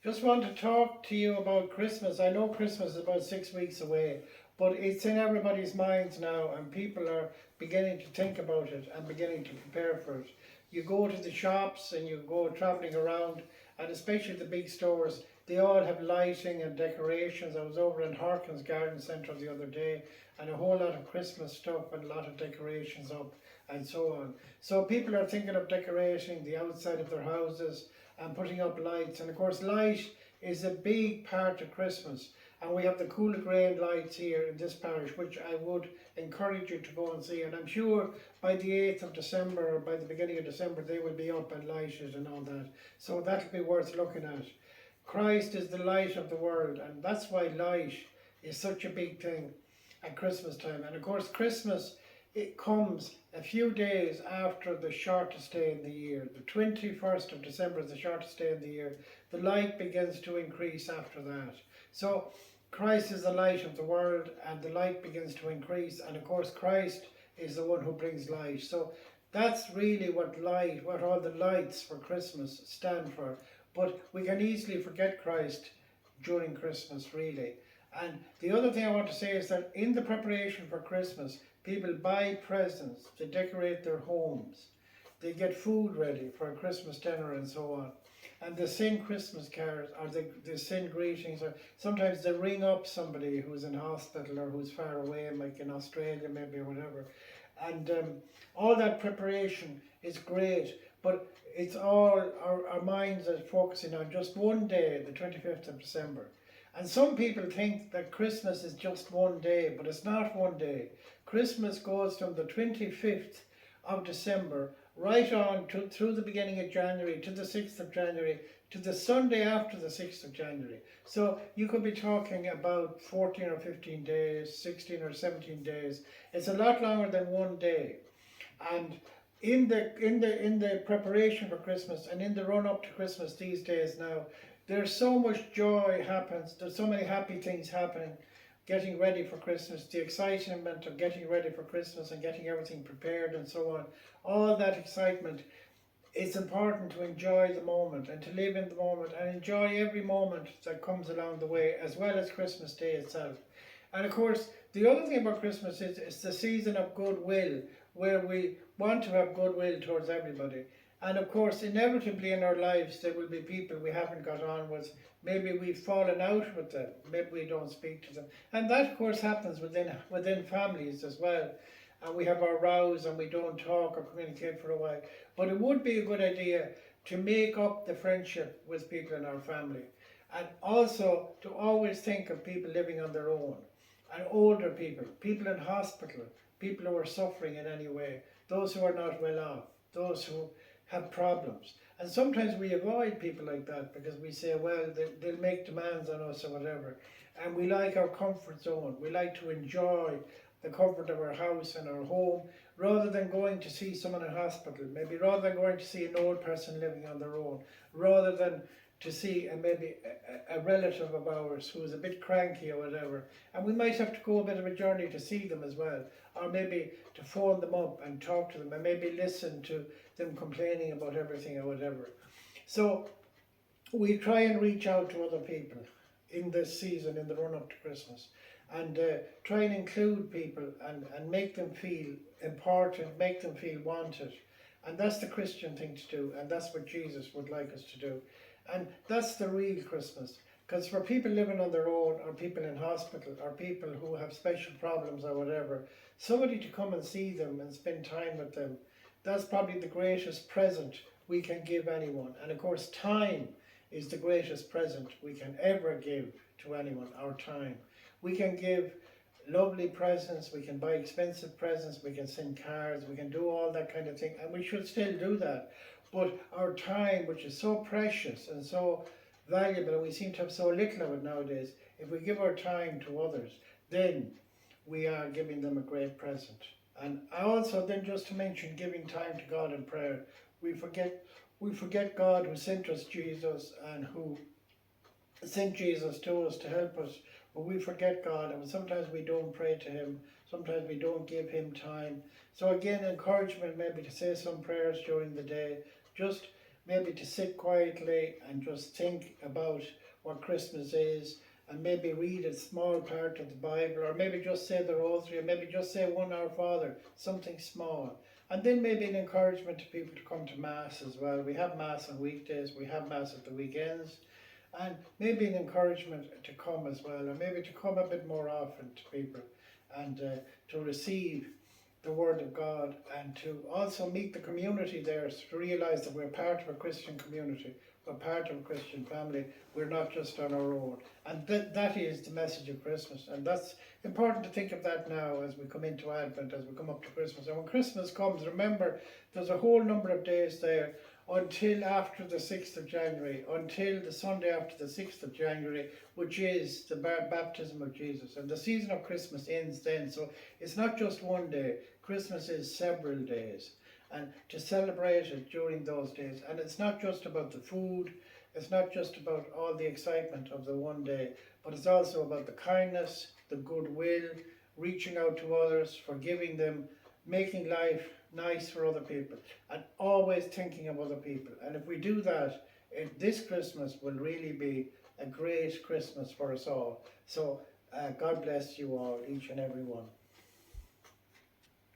Just want to talk to you about Christmas. I know Christmas is about 6 weeks away, but it's in everybody's minds now, and people are beginning to think about it and beginning to prepare for it. You go to the shops and you go travelling around, and especially the big stores, they all have lighting and decorations. I was over in Harkins Garden Centre the other day, and a whole lot of Christmas stuff and a lot of decorations up and so on. So people are thinking of decorating the outside of their houses and putting up lights. And of course, light is a big part of Christmas. And we have the Cool Grain lights here in this parish, which I would encourage you to go and see. And I'm sure by the 8th of December or by the beginning of December, they will be up and lighted and all that. So that'll be worth looking at. Christ is the light of the world, and that's why light is such a big thing at Christmas time. And of course, Christmas, it comes a few days after the shortest day in the year. The 21st of December is the shortest day in the year. The light begins to increase after that. So Christ is the light of the world, and the light begins to increase. And of course, Christ is the one who brings light. So that's really what light, what all the lights for Christmas stand for. But we can easily forget Christ during Christmas, really. And the other thing I want to say is that in the preparation for Christmas, people buy presents, they decorate their homes, they get food ready for a Christmas dinner and so on. And they send Christmas cards, or they send greetings, or sometimes they ring up somebody who's in hospital or who's far away, like in Australia maybe or whatever. And all that preparation is great, but it's all, our minds are focusing on just one day, the 25th of December. And some people think that Christmas is just one day, but it's not one day. Christmas goes from the 25th of December right on to, through the beginning of January to the 6th of January to the Sunday after the 6th of January. So you could be talking about 14 or 15 days, 16 or 17 days. It's a lot longer than one day. And in the preparation for Christmas and in the run up to Christmas these days now, there's so much joy happens. There's so many happy things happening. Getting ready for Christmas, the excitement of getting ready for Christmas and getting everything prepared and so on. All that excitement. It's important to enjoy the moment and to live in the moment and enjoy every moment that comes along the way, as well as Christmas Day itself. And of course, the other thing about Christmas is it's the season of goodwill, where we want to have goodwill towards everybody. And of course, inevitably in our lives, there will be people we haven't got on with. Maybe we've fallen out with them. Maybe we don't speak to them. And that, of course, happens within families as well. And we have our rows and we don't talk or communicate for a while. But it would be a good idea to make up the friendship with people in our family. And also to always think of people living on their own. And older people, people in hospital, people who are suffering in any way, those who are not well off, those who have problems. And sometimes we avoid people like that because we say, well, they'll make demands on us or whatever. And we like our comfort zone. We like to enjoy the comfort of our house and our home rather than going to see someone in hospital, maybe rather than going to see an old person living on their own, rather than to see maybe a relative of ours who is a bit cranky or whatever. And we might have to go a bit of a journey to see them as well, or maybe to phone them up and talk to them and maybe listen to them complaining about everything or whatever. So we try and reach out to other people in this season, in the run up to Christmas, and try and include people and make them feel important, make them feel wanted. And that's the Christian thing to do, and that's what Jesus would like us to do. And that's the real Christmas. Because for people living on their own, or people in hospital, or people who have special problems or whatever, somebody to come and see them and spend time with them, that's probably the greatest present we can give anyone. And of course, time is the greatest present we can ever give to anyone, our time. We can give lovely presents, we can buy expensive presents, we can send cards, we can do all that kind of thing, and we should still do that. But our time, which is so precious and so valuable, and we seem to have so little of it nowadays, if we give our time to others, then we are giving them a great present. And also then, just to mention giving time to God in prayer, we forget God who sent us Jesus and who sent Jesus to us to help us, but we forget God, and sometimes we don't pray to him, sometimes we don't give him time. So again, encouragement maybe to say some prayers during the day. Just maybe to sit quietly and just think about what Christmas is, and maybe read a small part of the Bible, or maybe just say the Rosary, or maybe just say one Our Father, something small. And then maybe an encouragement to people to come to Mass as well. We have Mass on weekdays, we have Mass at the weekends, and maybe an encouragement to come as well, or maybe to come a bit more often to people, and to receive the Word of God, and to also meet the community there, to realise that we're part of a Christian community, we're part of a Christian family, we're not just on our own. And that is the message of Christmas, and that's important to think of that now as we come into Advent, as we come up to Christmas. And when Christmas comes, remember there's a whole number of days there until after the 6th of January, until the Sunday after the 6th of January, which is the baptism of Jesus. And the season of Christmas ends then. So it's not just one day. Christmas is several days. And to celebrate it during those days. And it's not just about the food, it's not just about all the excitement of the one day, but it's also about the kindness, the goodwill, reaching out to others, forgiving them, making life nice for other people, and always thinking of other people. And if we do that, this Christmas will really be a great Christmas for us all. So God bless you all, each and every one.